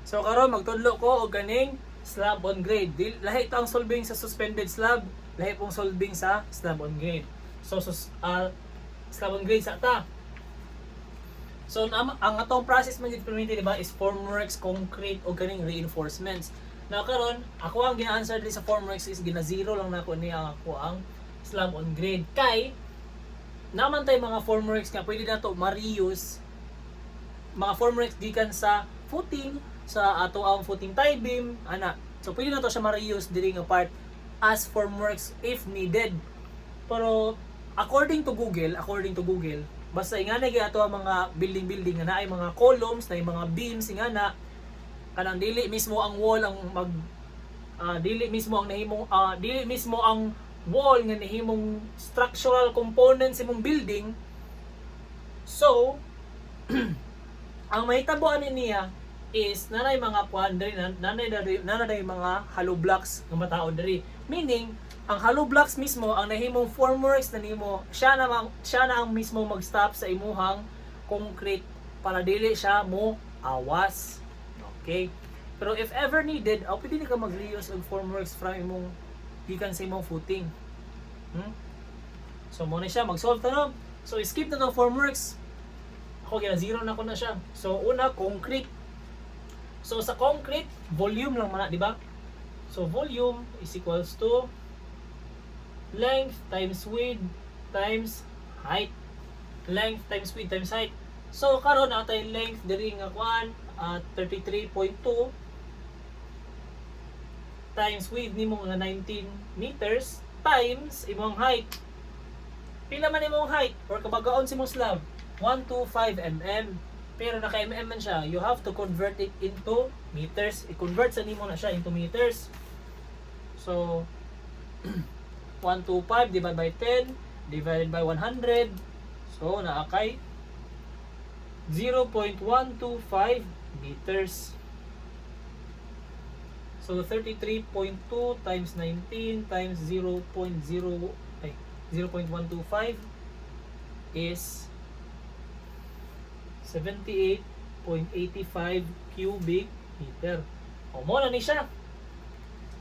So karon magtudlo ko og kaning slab on grade. Lahi ito ang solving sa suspended slab, lahi pong solving sa slab on grade. So slab on grade sa ta. So ang atong process man dito di ba is formworks, concrete o kaning reinforcements. Na karon ako ang gina-answer dito sa formworks is gina-zero lang nako niya ako ang slab on grade kay naman tay mga formworks nga pwede na to ma-reuse mga formworks gikan sa footing sa ato ang footing tie beam ana. So pwede na to siya ma-reuse diri nga part as formworks if needed. Pero according to Google, basta ingana gyud ato ang mga building nga naay mga columns, naay mga beams ingana kanang dili mismo ang wall ang dili mismo ang wall nga nahimong structural components imong building. So ang mahitabuan niya is nanay mga puan diri nanay mga hollow blocks nga mataod diri, meaning ang hollow blocks mismo ang nahimong formworks na nimo siya na ang mismo mag-stop sa imuhang concrete para dili siya mo awas. Okay, pero if ever needed pwede ka mag-reuse og formworks from imong gikan sa imong footing. So mo na siya mag-solve ta. So skip na tong formworks. Ako zero na ko na siya. So una concrete. So sa concrete volume lang man, di ba? So volume is equals to length times width times height. Length times width times height. So karon natay length diri nga kuan 33.2 times width nimo nga 19 meters times imong height. Pila man imong height or kabagaon si imong slab? 125 mm. Pero naka mm man siya, you have to convert it into meters. I-convert sa nimo na siya into meters. So 125 divided by 10 divided by 100. So naa kay 0.125 meters. So 33.2 times 19 times 0.125 is 78.85 cubic meter. O mo na ni siya.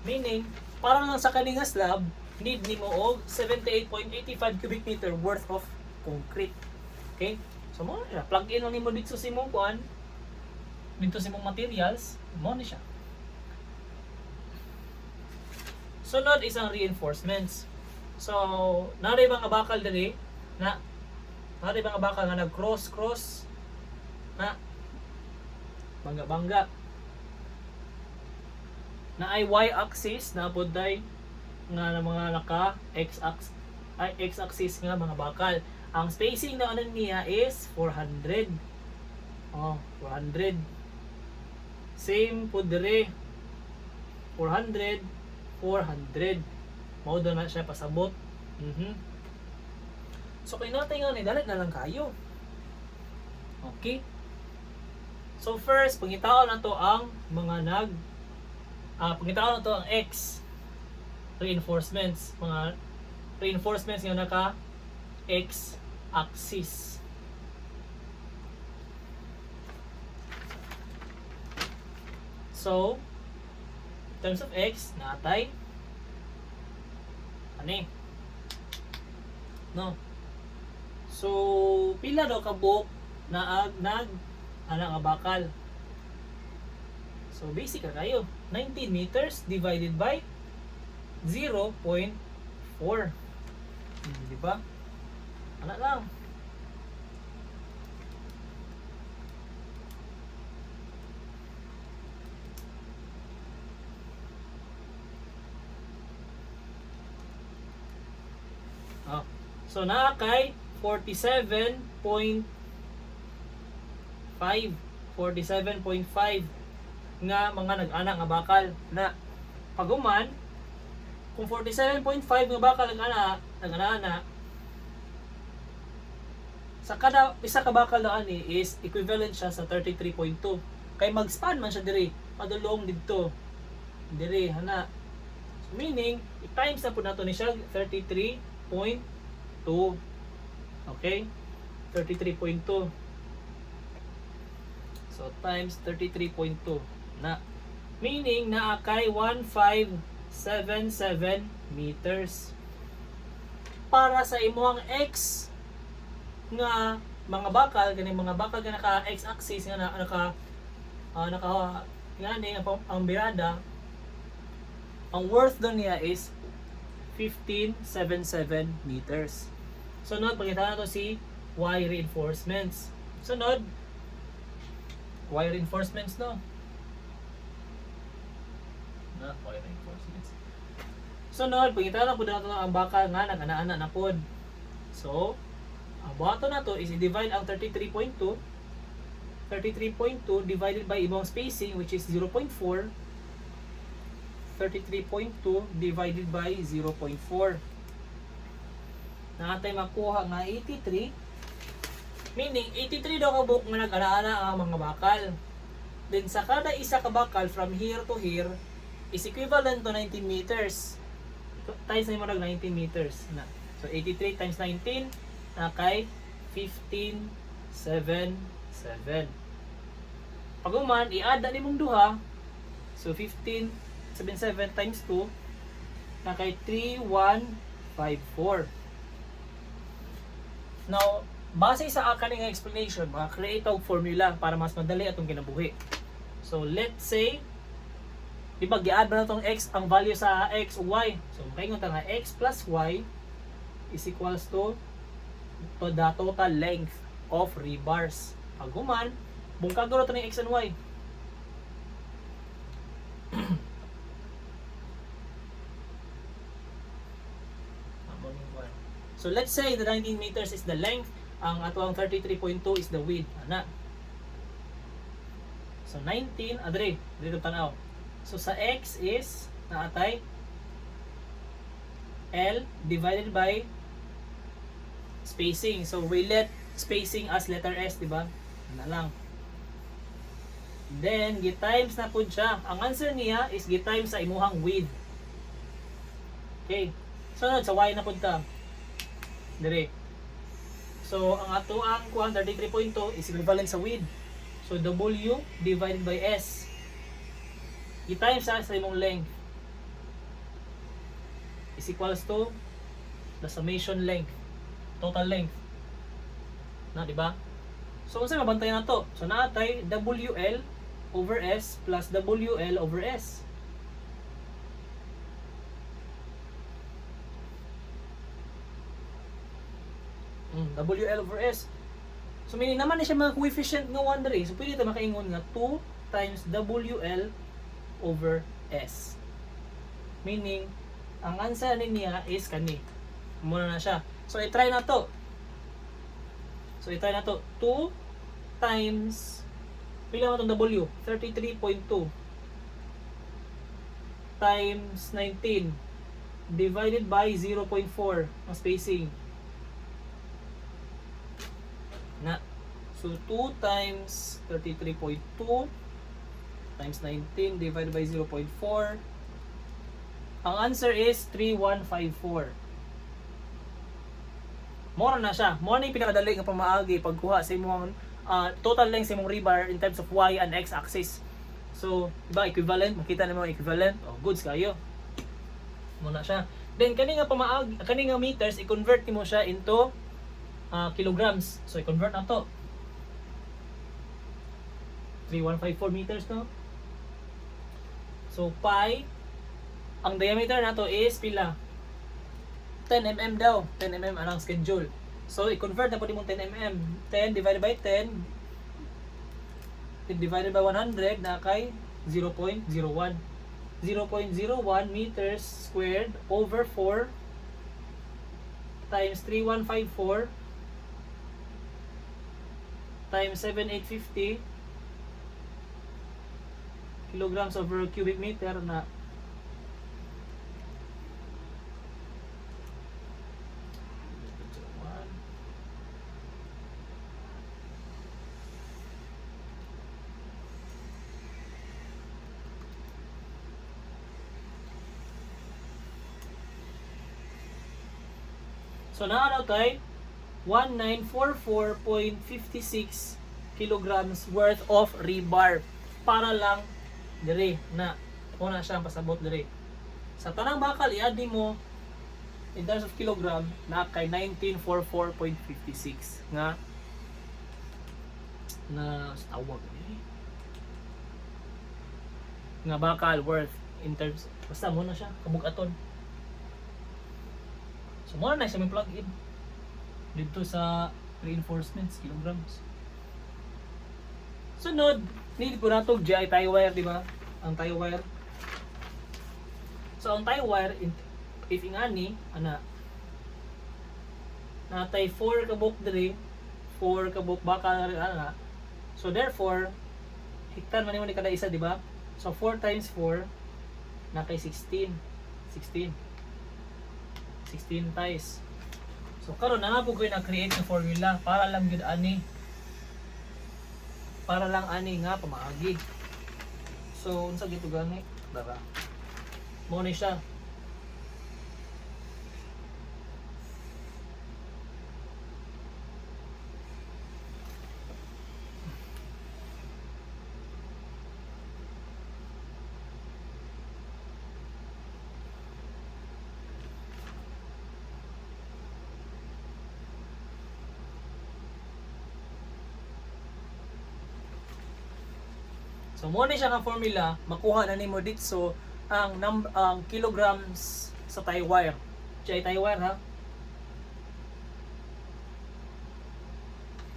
Meaning, para lang sa kaning slab, need nimo og 78.85 cubic meter worth of concrete. Okay? So mo na siya. Plug in lang nimo dito sa imong kuan, dito sa imong materials, mo na siya. Sunod is ang reinforcements. So, naray mga bakal diri na naray mga bakal nga nag-cross na bangga na ay y-axis na poday nga mga naka x-axis nga mga bakal. Ang spacing na ano niya is 400. 400. Same po dire. 400 mao na siya pasabot. So kay natin nga ni dalit na lang kayo. Okay? So first, pangitaon na to ang mga pangitaon na to ang X reinforcements, mga reinforcements nga naka X axis. So in terms of X, natay ani no. So pila daw ka buok na ana nga bakal. So basic ka kayo. 19 meters divided by 0.4. Di ba? Ana lang. So naa kay 47.5 nga mga nag-ana nga bakal na paguman kung 47.5 nga bakal nag-ana sa kada isa ka bakal na ani is equivalent siya sa 33.2 kay mag-span man siya diri padulong didto diri ana. So meaning i-times na po nato ni siya 33.2. Okay? 33.2. So times 33.2. Na. Meaning na kay 1577 meters. Para sa imuhang X nga mga bakal, ganing mga bakal nga naka X axis nga naka ngani ang birada, ang worth doon niya is 1577 meters. Sunod, pagkita na to si Y reinforcements. Sunod, Y reinforcements no. Na Y reinforcements. Sunod, pagkita na po na ito ang bakal nga nag-ana-ana na pod. So, ang buhato na to is i-divide ang 33.2 divided by ibang spacing which is 0.4. 33.2 divided by 0.4. Nakatay makuha nga 83. Meaning 83 daw ka buok nga nag-ana-ana ang mga bakal. Then sa kada isa ka bakal from here to here is equivalent to 19 meters. Times na mo nag 19 meters na. So 83 times 19 na kay 1577. Pag uman i-add ni mong duha, so 1577 times 2 na kay 3154. Now, base sa kaning explanation, maka-create og formula para mas madali atong kinabuhi. So let's say diba gi-add ba na tong x ang value sa x o y. So makaingon ta nga x plus y is equals to the total length of rebars. Pag human, bungkag na ito ng x and y. So let's say the 19 meters is the length, ang atuang 33.2 is the width. Ana. So 19, adre, dito tanaw. So sa x is naatay L divided by spacing. So we let spacing as letter S, di ba? Na lang. Then gi-times na pud siya. Ang answer niya is gi-times sa imuhang width. Okay. Sunod sa y na pud ta. Dire. So ang ato ang 33.2 is equivalent sa width. So W divided by S. I-times sa imong length is equals to the summation length, total length. Na, di ba? So unsa mabantayan nato? So naatay WL over S plus WL over S. WL over S. So meaning naman ni siya mga coefficient nga 1 diri. So pwede ta makaingon nga 2 times WL over S. Meaning ang answer niya is kani. Muna na siya. So i-try na to. 2 times pila man tong W? 33.2 times 19 divided by 0.4 ang spacing. Na. So 2 times 33.2 times 19 divided by 0.4. Ang answer is 3154. Mora na siya. Mora na yung pinakadali nga pamaagi pagkuha sa imong total length sa imong rebar in terms of y and x axis. So, diba equivalent? Makita naman equivalent. Oh, goods kayo. Muna siya. Then kani nga pamaagi, kani nga meters, i-convert mo siya into kilograms. So i-convert na to. 3154 meters no. So pi ang diameter nato is pila? 10 mm daw. 10 mm anang schedule. So i-convert na po nimong 10 mm. 10 divided by 10 divided by 100 na kay 0.01. 0.01 meters squared over 4 times 3154 times 7850 kilograms over cubic meter na so naano tay 1944.56 kilograms worth of rebar para lang dire na una siya ang pasabot dire. Sa tanang bakal i-add mo in terms of kilogram na kay 1944.56 nga na tawag nga bakal worth in terms basta mo na siya kabug-aton. So mo na siya may plug in dito sa reinforcements kilograms. Sunod, need po nato GI tie wire, di ba? Ang tie wire. So ang tie wire if ingani ana natay 4 kabuk diri, 4 kabuk bakal ana. So therefore hektar man ni kada isa, di ba? So 4 times 4 na kay 16 ties. So karon na po ko na-create na formula para lang gid ani. Para lang ani nga pamaagi. So unsa gito gani? Dara. Mo ni siya. So mo ni siya nga formula, makuha na nimo dito ang kilograms sa tie wire. Tie wire ha.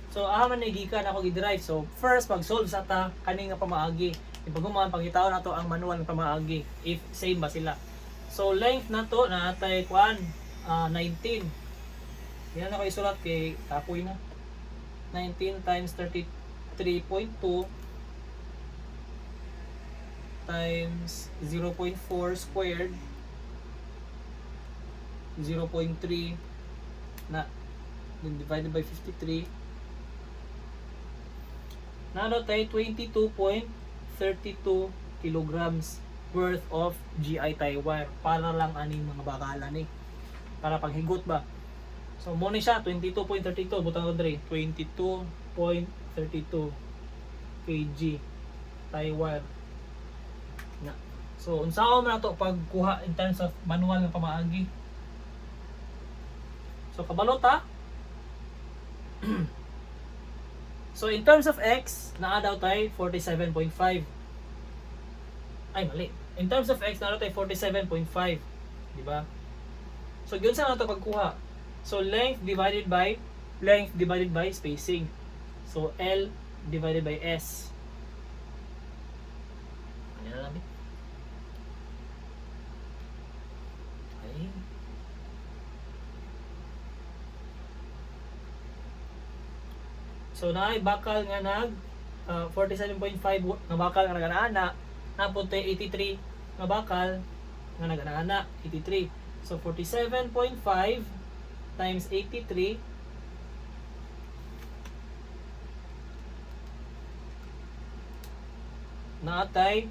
So man ni gikan ako gi-derive. So first pag-solve sa ta kani nga pamaagi. Ipaguman pangitaw nato ang manual nga pamaagi if same ba sila. So length nato na atay 19. Yan na ko isulat kay kapoy na. 19 times 33.2 times 0.4 squared 0.3 na divided by 53 na tayo 22.32 kilograms worth of GI tie wire para lang aning mga bakalan ni para paghigot ba. So mo ni siya 22.32 butang ko dre 22.32 kg tie wire na. So unsaon man nato pagkuha in terms of manual nga pamaagi. So kabalot ha. So in terms of x naa daw tay 47.5. Ay mali. In terms of x naa daw tay 47.5, di ba? So gyud sa nato pagkuha. So length divided by spacing. So L divided by S. Ano lang eh? Okay. So naay bakal nga nag 47.5 nga bakal nga naganaana napunte 83 nga bakal nga naganaana 83. So 47.5 times 83 naatay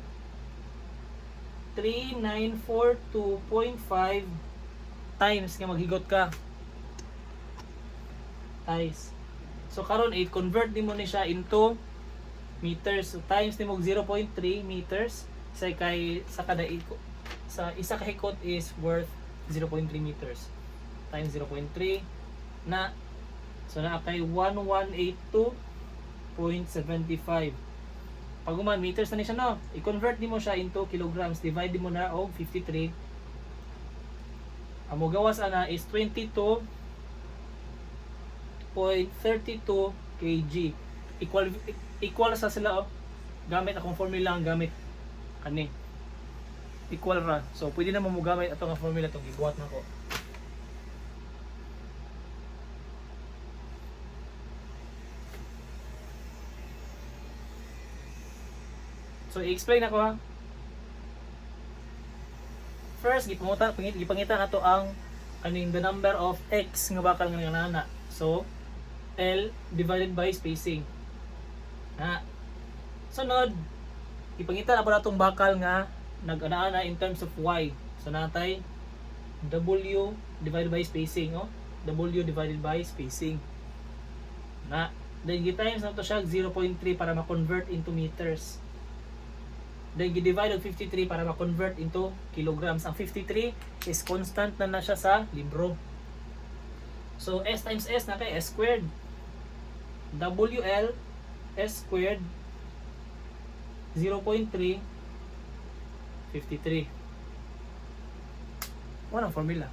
3942.5 times nga maghigot ka ties. So karon i-convert nimo ni siya into meters. So times nimo 0.3 meters sa kada sa isa ka hikot is worth 0.3 meters times 0.3 na so na kay 1182.75. Pag uman meters na ni siya no, i-convert nimo siya into kilograms, divide mo na og 53. Ang mogawas ana is 22.32 kg. Equal sa sila gamit akong formula ang gamit kani. Equal ra. So pwede na mo gamit ato nga formula tong gibuhat nako. So i-explain ako ha. First gipangita nato ang kaning the number of x nga bakal nga nana. So L divided by spacing. Na. Sunod ipangita na po natong bakal nga nag-ana in terms of y. So natay W divided by spacing, oh. W divided by spacing. Na then gitimes nato siya 0.3 para ma-convert into meters. then gi-divide og 53 para ma-convert into kilograms. Ang 53 is constant na siya sa libro. So S times S na kay S squared. WL S squared 0.3 53. Ano ang formula?